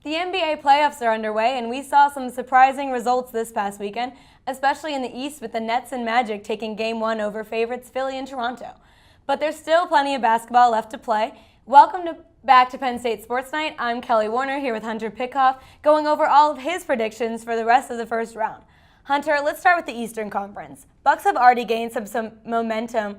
The NBA playoffs are underway, and we saw some surprising results this past weekend, especially in the East with the Nets and Magic taking Game 1 over favorites Philly and Toronto. But there's still plenty of basketball left to play. Welcome back to Penn State Sports Night. I'm Kelly Warner here with Hunter Pitcoff, going over all of his predictions for the rest of the first round. Hunter, let's start with the Eastern Conference. Bucks have already gained some momentum,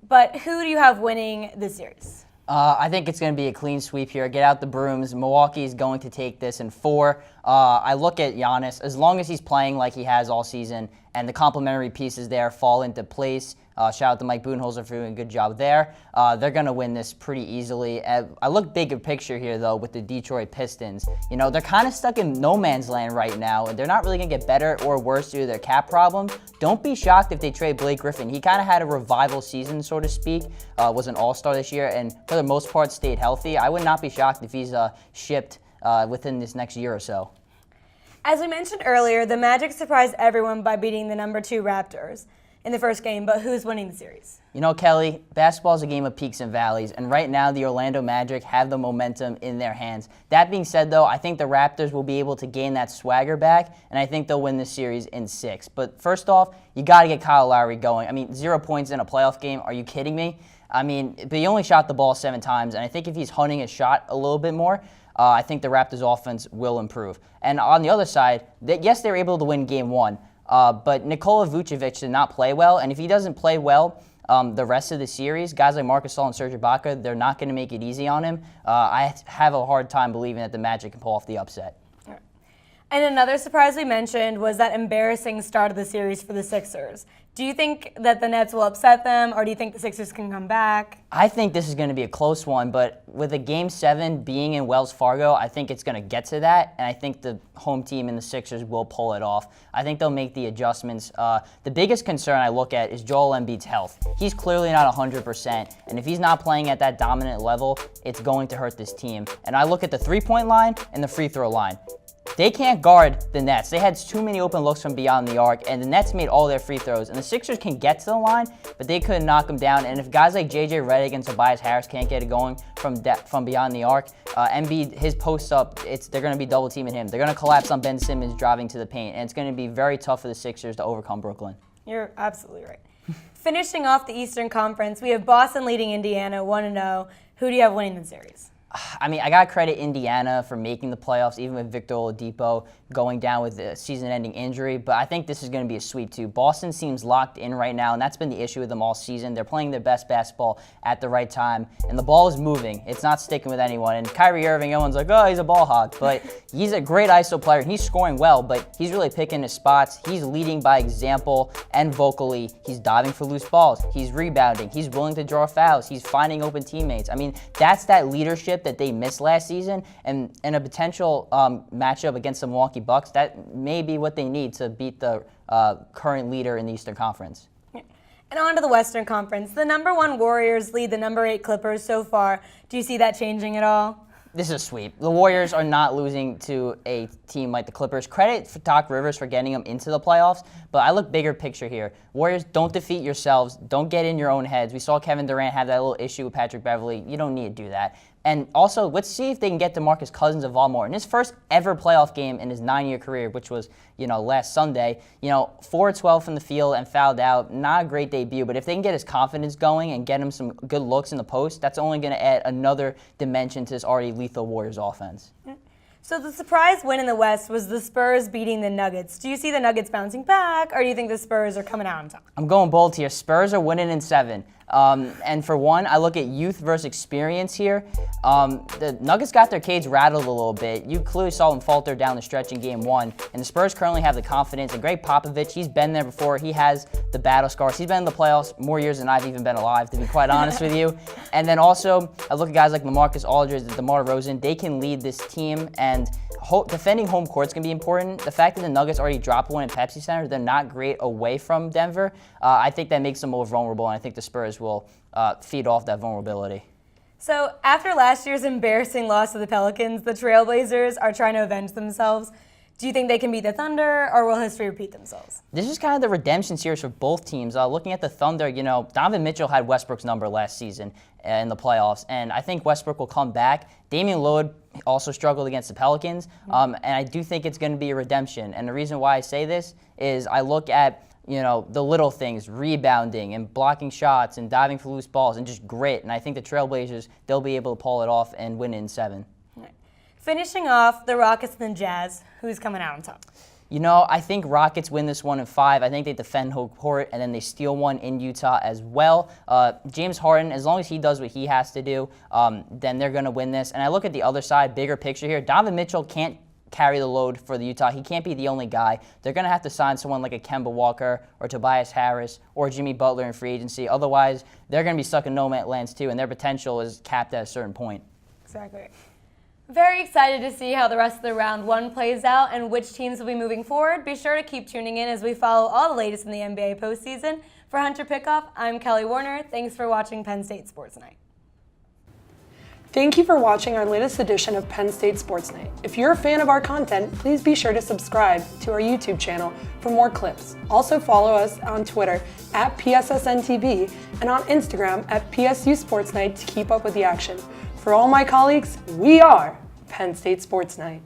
but who do you have winning this series? I think it's going to be a clean sweep here. Get out the brooms. Milwaukee is going to take this in 4. I look at Giannis. As long as he's playing like he has all season and the complementary pieces there fall into place, shout out to Mike Budenholzer for doing a good job there, they're going to win this pretty easily. I look bigger picture here, though, with the Detroit Pistons. You know, they're kind of stuck in no man's land right now, and they're not really going to get better or worse due to their cap problem. Don't be shocked if they trade Blake Griffin. He kind of had a revival season, so to speak, was an all-star this year, and for the most part stayed healthy. I would not be shocked if he's shipped within this next year or so. As we mentioned earlier, the Magic surprised everyone by beating the number 2 Raptors in the first game, but who's winning the series? You know, Kelly, basketball is a game of peaks and valleys, and right now the Orlando Magic have the momentum in their hands. That being said, though, I think the Raptors will be able to gain that swagger back, and I think they'll win this series in 6. But first off, you got to get Kyle Lowry going. I mean, 0 points in a playoff game. Are you kidding me? I mean, but he only shot the ball 7 times, and I think if he's hunting his shot a little bit more, I think the Raptors' offense will improve. And on the other side, yes, they were able to win Game 1, but Nikola Vucevic did not play well, and if he doesn't play well the rest of the series, guys like Marc Gasol and Serge Ibaka, they're not going to make it easy on him. I have a hard time believing that the Magic can pull off the upset. And another surprise we mentioned was that embarrassing start of the series for the Sixers. Do you think that the Nets will upset them, or do you think the Sixers can come back? I think this is going to be a close one, but with a Game 7 being in Wells Fargo, I think it's going to get to that, and I think the home team and the Sixers will pull it off. I think they'll make the adjustments. The biggest concern I look at is Joel Embiid's health. He's clearly not 100%, and if he's not playing at that dominant level, it's going to hurt this team. And I look at the three-point line and the free throw line. They can't guard the Nets. They had too many open looks from beyond the arc, and the Nets made all their free throws. And the Sixers can get to the line, but they couldn't knock them down. And if guys like J.J. Redick and Tobias Harris can't get it going from beyond the arc, Embiid, his post up, they're going to be double teaming him. They're going to collapse on Ben Simmons driving to the paint, and it's going to be very tough for the Sixers to overcome Brooklyn. You're absolutely right. Finishing off the Eastern Conference, we have Boston leading Indiana 1-0. Who do you have winning the series? I mean, I got to credit Indiana for making the playoffs, even with Victor Oladipo going down with a season-ending injury, but I think this is going to be a sweep, too. Boston seems locked in right now, and that's been the issue with them all season. They're playing their best basketball at the right time, and the ball is moving. It's not sticking with anyone, and Kyrie Irving, everyone's like, oh, he's a ball hog, but he's a great ISO player, and he's scoring well, but he's really picking his spots. He's leading by example and vocally. He's diving for loose balls. He's rebounding. He's willing to draw fouls. He's finding open teammates. I mean, that's that leadership that they missed last season, and in a potential matchup against the Milwaukee Bucks, that may be what they need to beat the current leader in the Eastern Conference. And on to the Western Conference. The number 1 Warriors lead the number 8 Clippers so far. Do you see that changing at all? This is a sweep. The Warriors are not losing to a team like the Clippers. Credit for Doc Rivers for getting them into the playoffs, but I look bigger picture here. Warriors, don't defeat yourselves. Don't get in your own heads. We saw Kevin Durant have that little issue with Patrick Beverley. You don't need to do that. And also, let's see if they can get DeMarcus Cousins involved more. In his first ever playoff game in his 9-year career, which was, last Sunday, 4-12 from the field and fouled out. Not a great debut, but if they can get his confidence going and get him some good looks in the post, that's only going to add another dimension to this already lethal Warriors offense. So the surprise win in the West was the Spurs beating the Nuggets. Do you see the Nuggets bouncing back, or do you think the Spurs are coming out on top? I'm going bold here. Spurs are winning in 7. And for one, I look at youth versus experience here. The Nuggets got their cage rattled a little bit. You clearly saw them falter down the stretch in Game 1. And the Spurs currently have the confidence. And Greg Popovich, he's been there before. He has the battle scars. He's been in the playoffs more years than I've even been alive, to be quite honest with you. And then also, I look at guys like LaMarcus Aldridge and DeMar DeRozan. They can lead this team. And defending home court's going to be important. The fact that the Nuggets already dropped one in Pepsi Center, they're not great away from Denver. I think that makes them more vulnerable, and I think the Spurs will feed off that vulnerability. So after last year's embarrassing loss to the Pelicans, the Trailblazers are trying to avenge themselves. Do you think they can beat the Thunder, or will history repeat themselves? This is kind of the redemption series for both teams. Looking at the Thunder, Donovan Mitchell had Westbrook's number last season in the playoffs, and I think Westbrook will come back. Damian Lillard also struggled against the Pelicans, and I do think it's going to be a redemption. And the reason why I say this is I look at the little things, rebounding and blocking shots and diving for loose balls and just grit. And I think the Trailblazers, they'll be able to pull it off and win it in 7. Right. Finishing off, the Rockets and the Jazz. Who's coming out on top? I think Rockets win this one in 5. I think they defend home court, and then they steal one in Utah as well. James Harden, as long as he does what he has to do, then they're going to win this. And I look at the other side, bigger picture here. Donovan Mitchell can't carry the load for the Utah. He can't be the only guy. They're going to have to sign someone like a Kemba Walker or Tobias Harris or Jimmy Butler in free agency. Otherwise, they're going to be stuck in no man's land too, and their potential is capped at a certain point. Exactly. Very excited to see how the rest of the round 1 plays out and which teams will be moving forward. Be sure to keep tuning in as we follow all the latest in the NBA postseason. For Hunter Pitcoff, I'm Kelly Warner. Thanks for watching Penn State Sports Night. Thank you for watching our latest edition of Penn State Sports Night. If you're a fan of our content, please be sure to subscribe to our YouTube channel for more clips. Also follow us on Twitter at PSSN TV and on Instagram at PSU Sports Night to keep up with the action. For all my colleagues, we are Penn State Sports Night.